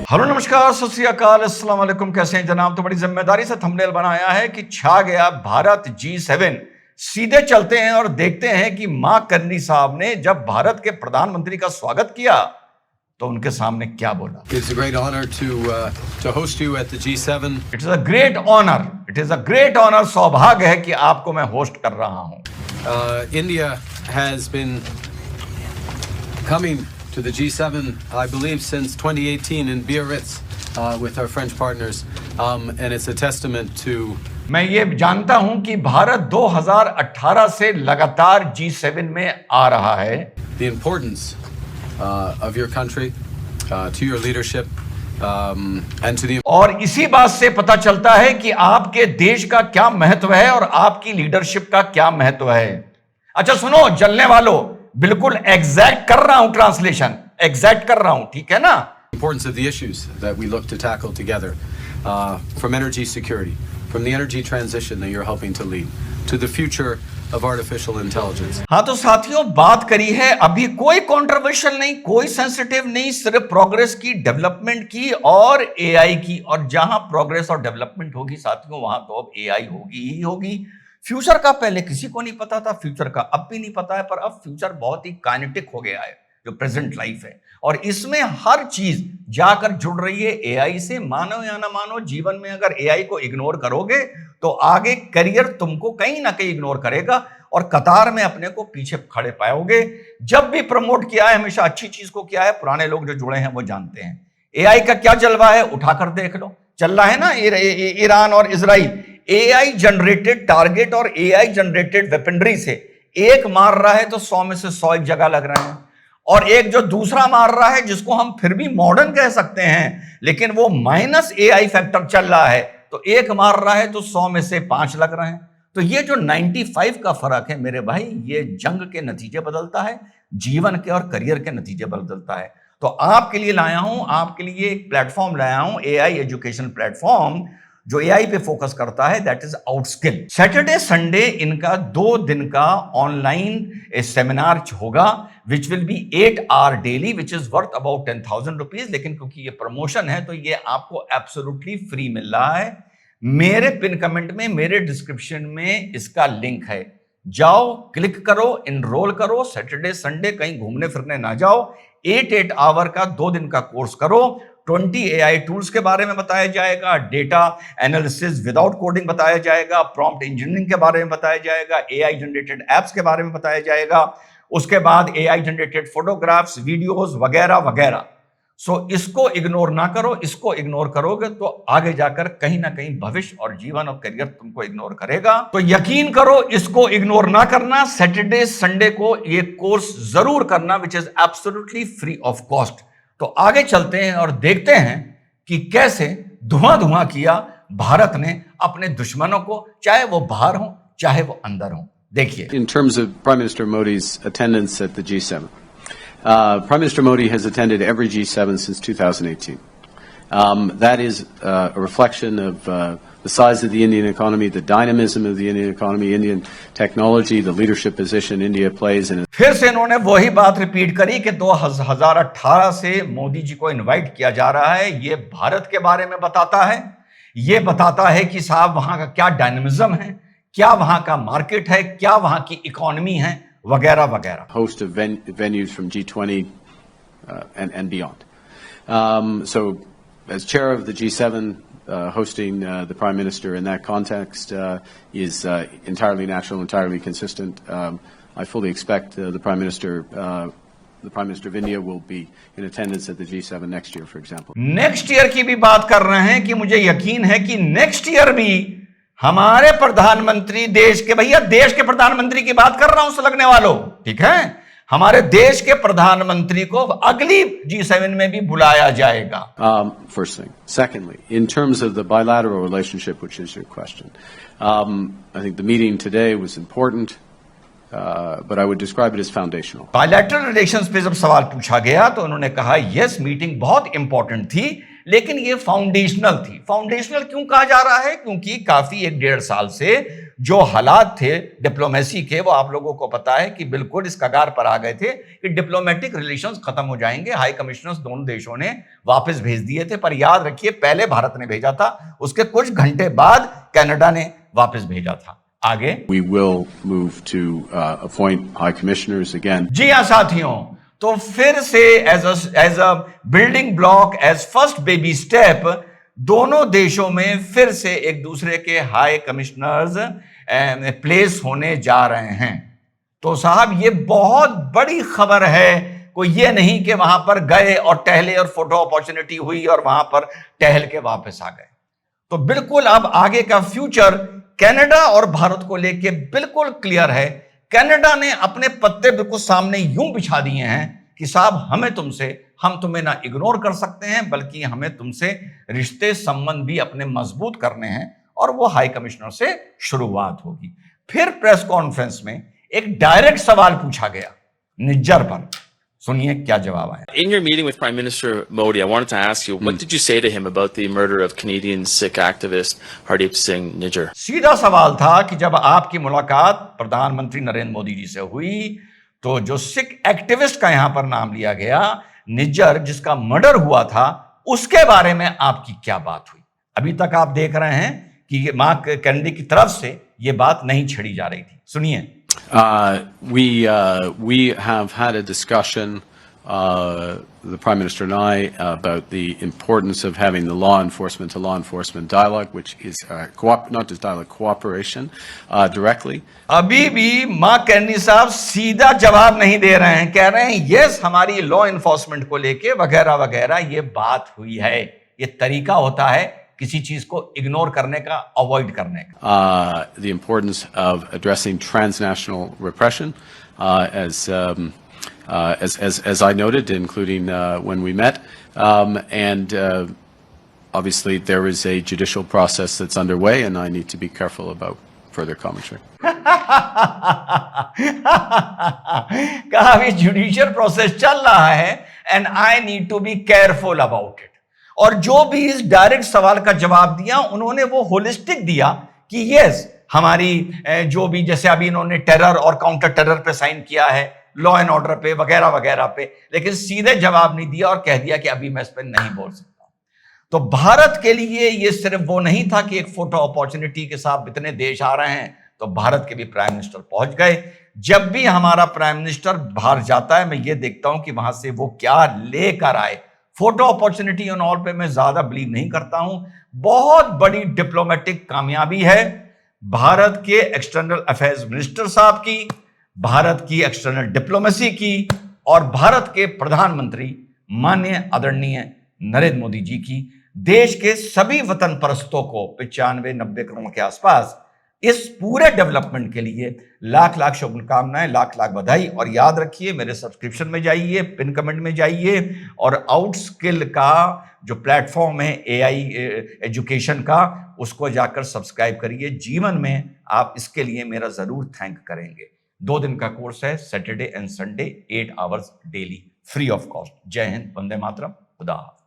Hello नमस्कार सत श्री अकाल अस्सलाम वालेकुम। कैसे हैं जनाब? तो बड़ी जिम्मेदारी से थंबनेल बनाया है कि छा गया भारत G7। सीधे चलते हैं और देखते हैं कि मां करनी साहब ने जब भारत के प्रधानमंत्री का स्वागत किया तो उनके सामने क्या बोला। It's a great honor to host you at the G7. It is a great honour, it is a great honour. सौभाग्य है कि आपको मैं होस्ट कर रहा हूं। India has been coming to the G7, I believe, since 2018 in Biarritz with our French partners, and it's a testament to. मैं ये जानता हूं कि भारत 2018 से लगातार G7 में आ रहा है। The importance of your country, to your leadership, and to the. और इसी बात से पता चलता है कि आपके देश का क्या महत्व है और आपकी लीडरशिप का क्या महत्व है। अच्छा सुनो जलने वालों, बिल्कुल एग्जैक्ट कर रहा हूं, ट्रांसलेशन एग्जैक्ट कर रहा हूं, ठीक है ना। Importance of the issues that we look to tackle together, from energy security, from the energy transition that you're helping to lead, to the future of artificial intelligence. हाँ तो साथियों बात करी है, अभी कोई कंट्रोवर्शियल नहीं, कोई सेंसिटिव नहीं, सिर्फ प्रोग्रेस की, डेवलपमेंट की और एआई की। और जहां प्रोग्रेस और डेवलपमेंट होगी साथियों वहां तो अब एआई होगी ही होगी। फ्यूचर का पहले किसी को नहीं पता था, फ्यूचर का अब भी नहीं पता है, पर अब फ्यूचर बहुत ही काइनेटिक हो गया है जो प्रेजेंट लाइफ है। और इसमें हर चीज जाकर जुड़ रही है एआई से। मानो या ना मानो, जीवन में अगर एआई को इग्नोर करोगे तो आगे करियर तुमको कहीं ना कहीं इग्नोर करेगा और कतार में अपने को पीछे खड़े पाओगे। जब भी प्रमोट किया है हमेशा अच्छी चीज को किया है, पुराने लोग जो जुड़े हैं वो जानते हैं। एआई का क्या जलवा है उठाकर देख लो, चल रहा है ना ईरान और इजराइल। एआई जनरेटेड टारगेट और एआई जनरेटेड वेपनरी से एक मार रहा है तो 100 में से 100 एक जगह लग रहे हैं, और एक जो दूसरा मार रहा है जिसको हम फिर भी मॉडर्न कह सकते हैं, लेकिन वो माइनस एआई फैक्टर चल रहा है, तो एक मार रहा है तो 100 में से 5 लग रहे हैं। तो ये जो 95 का फर्क है मेरे भाई, ये जंग के नतीजे बदलता है, जीवन के और करियर के नतीजे बदलता है। तो आपके लिए लाया हूं, आपके लिए एक प्लेटफॉर्म लाया हूं, एआई एजुकेशन प्लेटफॉर्म जो एआई पे फोकस करता है, that is Outskill. Saturday Sunday इनका 2 दिन का ऑनलाइन सेमिनार होगा, which will be 8 hour daily, which is worth about 10,000 rupees. लेकिन क्योंकि ये प्रमोशन है तो ये आपको एब्सोल्युटली फ्री मिल रहा है। मेरे पिन कमेंट में, मेरे डिस्क्रिप्शन में इसका लिंक है, जाओ क्लिक करो, इनरोल करो। सैटरडे संडे कहीं घूमने फिरने ना जाओ, 8 आवर का 2 दिन का कोर्स करो। 20 एआई टूल्स के बारे में बताया जाएगा, डेटा एनालिसिस विदाउट कोडिंग बताया जाएगा, प्रॉम्प्ट इंजीनियरिंग के बारे में बताया जाएगा, एआई जनरेटेड एप्स के बारे में बताया जाएगा, उसके बाद एआई जनरेटेड फोटोग्राफ्स, वीडियोस वगैरह वगैरह। सो इसको इग्नोर ना करो, इसको इग्नोर करोगे तो आगे जाकर कहीं ना कहीं भविष्य और जीवन और करियर तुमको इग्नोर करेगा। तो यकीन करो, इसको इग्नोर ना करना। सैटरडे संडे को ये कोर्स जरूर करना, which is absolutely free of cost. तो आगे चलते हैं और देखते हैं कि कैसे धुआं धुआं किया भारत ने अपने दुश्मनों को, चाहे वो बाहर हो चाहे वो अंदर हो। देखिए। In terms of Prime Minister Modi's attendance at the G7, Prime Minister Modi has attended every G7 since 2018. That is a reflection of the size of the Indian economy, the dynamism of the Indian economy, Indian technology, the leadership position India plays in. फिर से इन्होंने वही बात repeat करी कि 2018 से मोदी जी को invite किया जा रहा है। ये भारत के बारे में बताता है, ये बताता है कि साहब वहां का क्या डायनामिज्म है, क्या वहां का मार्केट है, क्या वहां की इकोनॉमी है, वगैरह वगैरह। Host of venues from G20 and beyond. So, as chair of the G7, hosting the Prime Minister in that context is entirely natural, entirely consistent. I fully expect the Prime Minister of India will be in attendance at the G7 next year, for example. Next year की भी बात कर रहे हैं कि मुझे यकीन है कि नेक्स्ट ईयर भी हमारे प्रधानमंत्री, देश के, भैया देश के प्रधानमंत्री की बात कर रहा हूं लगने वालों, ठीक है, हमारे देश के प्रधानमंत्री को अगली G7 में भी बुलाया जाएगा। First thing. Secondly, in terms of the bilateral relationship, which is your question, I think the meeting today was important, but I would describe it as foundational. Bilateral relations पे जब सवाल पूछा गया तो उन्होंने कहा यस मीटिंग बहुत important थी, लेकिन ये फाउंडेशनल थी। फाउंडेशनल क्यों कहा जा रहा है? क्योंकि काफी 1-1.5 साल से जो हालात थे डिप्लोमेसी के, वो आप लोगों को पता है कि बिल्कुल इस कगार पर आ गए थे कि डिप्लोमेटिक रिलेशंस खत्म हो जाएंगे। हाई कमिश्नर्स दोनों देशों ने वापस भेज दिए थे, पर याद रखिए पहले भारत ने भेजा था, उसके कुछ घंटे बाद कनाडा ने वापस भेजा था। आगे We will move to appoint high commissioners again. जी हाँ साथियों, तो फिर से as a building block, as first baby step, दोनों देशों में फिर से एक दूसरे के हाई कमिश्नर्स प्लेस होने जा रहे हैं। तो साहब ये बहुत बड़ी खबर है, कोई ये नहीं कि वहां पर गए और टहले और फोटो अपॉर्चुनिटी हुई और वहां पर टहल के वापस आ गए। तो बिल्कुल अब आगे का फ्यूचर कनाडा और भारत को लेके बिल्कुल क्लियर है। कनाडा ने अपने पत्ते बिल्कुल सामने यूं बिछा दिए हैं कि साहब हम तुम्हें ना इग्नोर कर सकते हैं, बल्कि हमें तुमसे रिश्ते संबंध भी अपने मजबूत करने हैं, और वो हाई कमिश्नर से शुरुआत होगी। फिर प्रेस कॉन्फ्रेंस में एक डायरेक्ट सवाल पूछा गया निज्जर पर, सुनिए क्या जवाब आया। In your meeting with Prime Minister Modi, I wanted to ask you, what did you say to him about the murder of Canadian Sikh activist Hardeep Singh Nijjar? सीधा सवाल था कि जब आपकी मुलाकात प्रधानमंत्री नरेंद्र मोदी जी से हुई, तो जो सिख एक्टिविस्ट का यहां पर नाम लिया गया, निज्जर, जिसका मर्डर हुआ था, उसके बारे में आपकी क्या बात हुई? अभी तक आप देख रहे हैं कि मां कैनेडी की तरफ से यह बात नहीं छेड़ी जा रही थी। सुनिए। We have had a discussion, the Prime Minister and I, about the importance of having the law enforcement to law enforcement dialogue, which is not just dialogue, cooperation directly. अभी भी मां कैनेडी साहब सीधा जवाब नहीं दे रहे हैं, कह रहे हैं यस हमारी लॉ एनफोर्समेंट को लेके वगैरह वगैरह ये बात हुई है। ये तरीका होता है किसी चीज को इग्नोर करने का, अवॉइड करने का। The importance of addressing transnational repression, as I noted, including when we met, and obviously there is a judicial process that's underway, and I need to be careful about further commentary. कहा अभी judicial process चल रहा है, and I need to be careful about it. और जो भी इस direct सवाल का जवाब दिया, उन्होंने वो होलिस्टिक दिया कि यस हमारी जो भी, जैसे अभी इन्होंने टेरर और काउंटर टेरर पे साइन किया है, लॉ एंड ऑर्डर पे वगैरह वगैरह पे, लेकिन सीधे जवाब नहीं दिया और कह दिया कि अभी मैं इस पर नहीं बोल सकता। तो भारत के लिए ये सिर्फ वो नहीं था कि एक फोटो अपॉर्चुनिटी के साथ इतने देश आ रहे हैं, तो भारत के भी प्राइम मिनिस्टर पहुंच गए। जब भी हमारा प्राइम मिनिस्टर बाहर जाता है, मैं ये देखता हूं कि वहां से वो क्या लेकर आए। फोटो अपॉर्चुनिटी ऑन ऑल पे मैं ज्यादा बिलीव नहीं करता हूं। बहुत बड़ी डिप्लोमेटिक कामयाबी है भारत के एक्सटर्नल अफेयर्स मिनिस्टर साहब की, भारत की एक्सटर्नल डिप्लोमेसी की, और भारत के प्रधानमंत्री माननीय आदरणीय नरेंद्र मोदी जी की। देश के सभी वतन परस्तों को 95-90 करोड़ के आसपास इस पूरे डेवलपमेंट के लिए लाख लाख शुभकामनाएं, लाख लाख बधाई। और याद रखिए, मेरे सब्सक्रिप्शन में जाइए, पिन कमेंट में जाइए, और आउटस्किल का जो प्लेटफॉर्म है एआई एजुकेशन का, उसको जाकर सब्सक्राइब करिए। जीवन में आप इसके लिए मेरा जरूर थैंक करेंगे। 2 दिन का कोर्स है, Saturday and Sunday, 8 hours daily, free of cost. जय हिंद, वंदे मातरम, खुदा हाफिज।